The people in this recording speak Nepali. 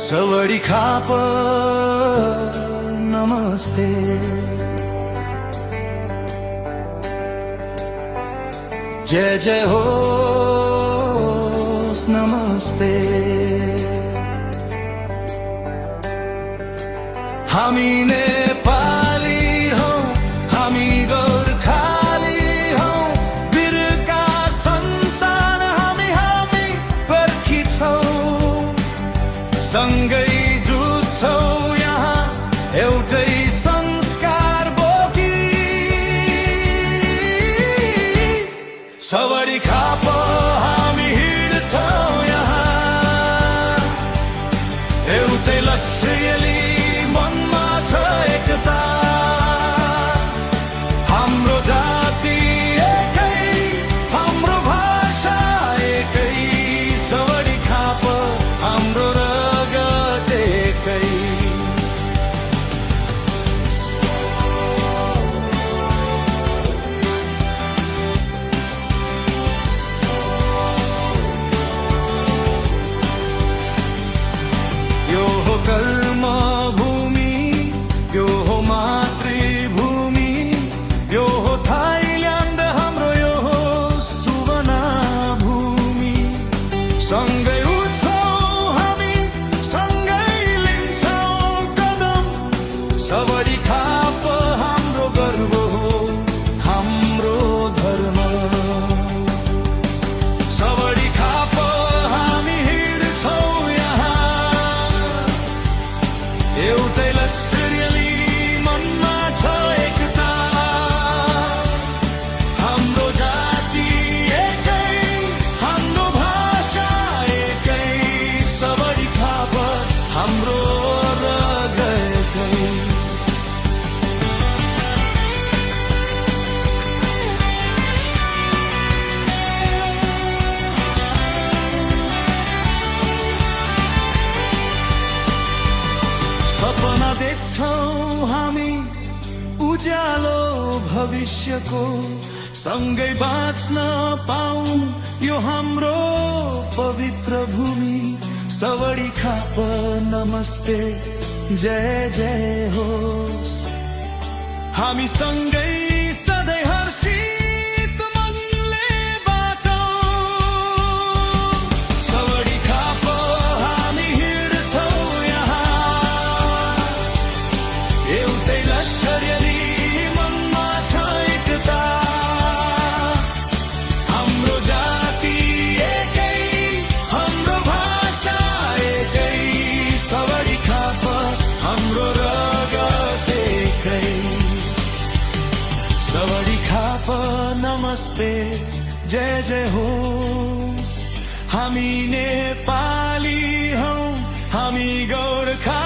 सवडी खाप नमस्ते। जय जय होस् नमस्ते। हामी नेपाली हौं, हामी गोर्खाली हौं, वीरका सन्तान हामी पर्खी छौं, सँगै जुझ्छौं यहाँ एउटै संस्कार बोकी। सवडी खाप हामी हिँड्छौं यहाँ एउटै लक्ष्यले मनमा छ एकता। हाम्रो जाति एकै, हाम्रो भाषा एकै, सवडी खाप हाम्रो रगत एकै। यो हो कर्म भूमि, यो हो मातृभूमि, यो हो थाइल्यान्ड हाम्रो, यो हो सुवना भूमि। सँगै उठ्छौं हामी, सँगै लिन्छौं कदम, सवडी खाप हाम्रो गर्व हो, हाम्रो धर्म। सवडी खाप हामी हिँड्छौं एउटै लक्ष्यले मनमा छ एकता। हाम्रो जाति एकै, हाम्रो भाषा एकै, सवडी खाप हाम्रो रगत एकै। सपना देख्छौं हामी उज्यालो भविष्यको, सँगै बाँच्न पाऊँ यो हाम्रो पवित्र भूमि। सवडी खाप नमस्ते, जय जय होस्। हामी सँगै सधैँ हर्षित मनले बाँचौँ। सवडी खाप हामी हिँड्छौं एउटै लक्ष्यले मनमा छ एकता। हाम्रो जाति एकै, हाम्रो भाषा एकै, सवडी खाप हाम्रो रगत एकै। सवडी खाप नमस्ते, जय जय होस्। हामी नेपाली हौं, हामी गोर्खा